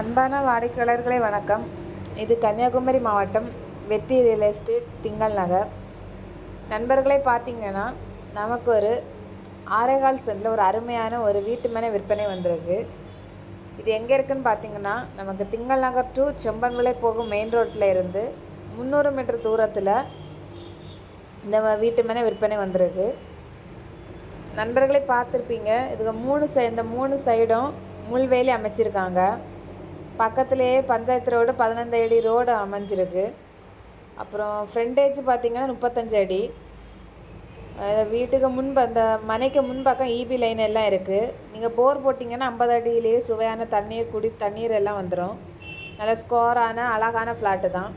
அன்பான வாடிக்கையாளர்களே வணக்கம். இது கன்னியாகுமரி மாவட்டம் வெற்றி ரியல் எஸ்டேட் திங்கள் நகர். நண்பர்களே, பார்த்திங்கன்னா நமக்கு ஒரு 6.25 சென்டில் ஒரு அருமையான ஒரு வீட்டு மனை விற்பனை வந்திருக்கு. இது எங்கே இருக்குதுன்னு பார்த்திங்கன்னா, நமக்கு திங்கள் நகர் டு செம்பன்விளை போகும் மெயின் ரோட்டில் இருந்து 300 மீட்டர் தூரத்தில் இந்த வீட்டு மனை விற்பனை வந்திருக்கு. நண்பர்களே, பார்த்துருப்பீங்க, இதுக்கு இந்த 3 சைடும் முள்வேலி அமைச்சிருக்காங்க. பக்கத்துலேயே பஞ்சாயத்து ரோடு 15 அடி ரோடு அமைஞ்சிருக்கு. அப்புறம் ஃப்ரண்டேஜ் பார்த்திங்கன்னா 35 அடி. வீட்டுக்கு அந்த மனைக்கு முன்பக்கம் ஈபி லைன் எல்லாம் இருக்குது. நீங்கள் போர் போட்டிங்கன்னா 50 அடியிலேயே சுவையான தண்ணீர் எல்லாம் வந்துடும். நல்ல ஸ்கோரான அழகான ஃப்ளாட்டு தான்.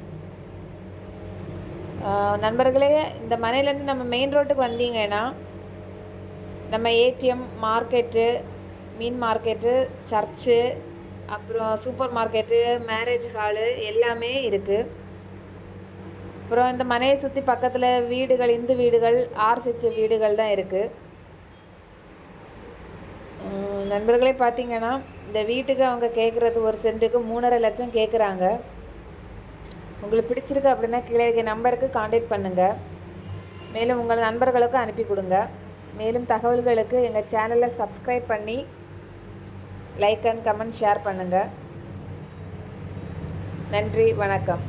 நண்பர்களே, இந்த மனையிலேருந்து நம்ம மெயின் ரோட்டுக்கு வந்தீங்கன்னா நம்ம ஏடிஎம், மார்க்கெட்டு, மீன் மார்க்கெட்டு, சர்ச்சு, அப்புறம் சூப்பர் மார்க்கெட்டு, மேரேஜ் ஹாலு எல்லாமே இருக்குது. அப்புறம் இந்த மனையை சுற்றி பக்கத்தில் வீடுகள், இந்து வீடுகள், ஆர்சிச்சு வீடுகள் தான் இருக்குது. நண்பர்களே, பார்த்திங்கன்னா இந்த வீட்டுக்கு அவங்க கேட்குறது ஒரு சென்ட்டுக்கு 3.5 லட்சம் கேட்குறாங்க. உங்களுக்கு பிடிச்சிருக்கு அப்படின்னா கீழே இருக்க நம்பருக்கு காண்டாக்ட் பண்ணுங்கள். மேலும் உங்கள் நண்பர்களுக்கு அனுப்பி கொடுங்க. மேலும் தகவல்களுக்கு எங்கள் சேனலை சப்ஸ்கிரைப் பண்ணி லைக் அண்ட் கமெண்ட் ஷேர் பண்ணுங்கள். நன்றி, வணக்கம்.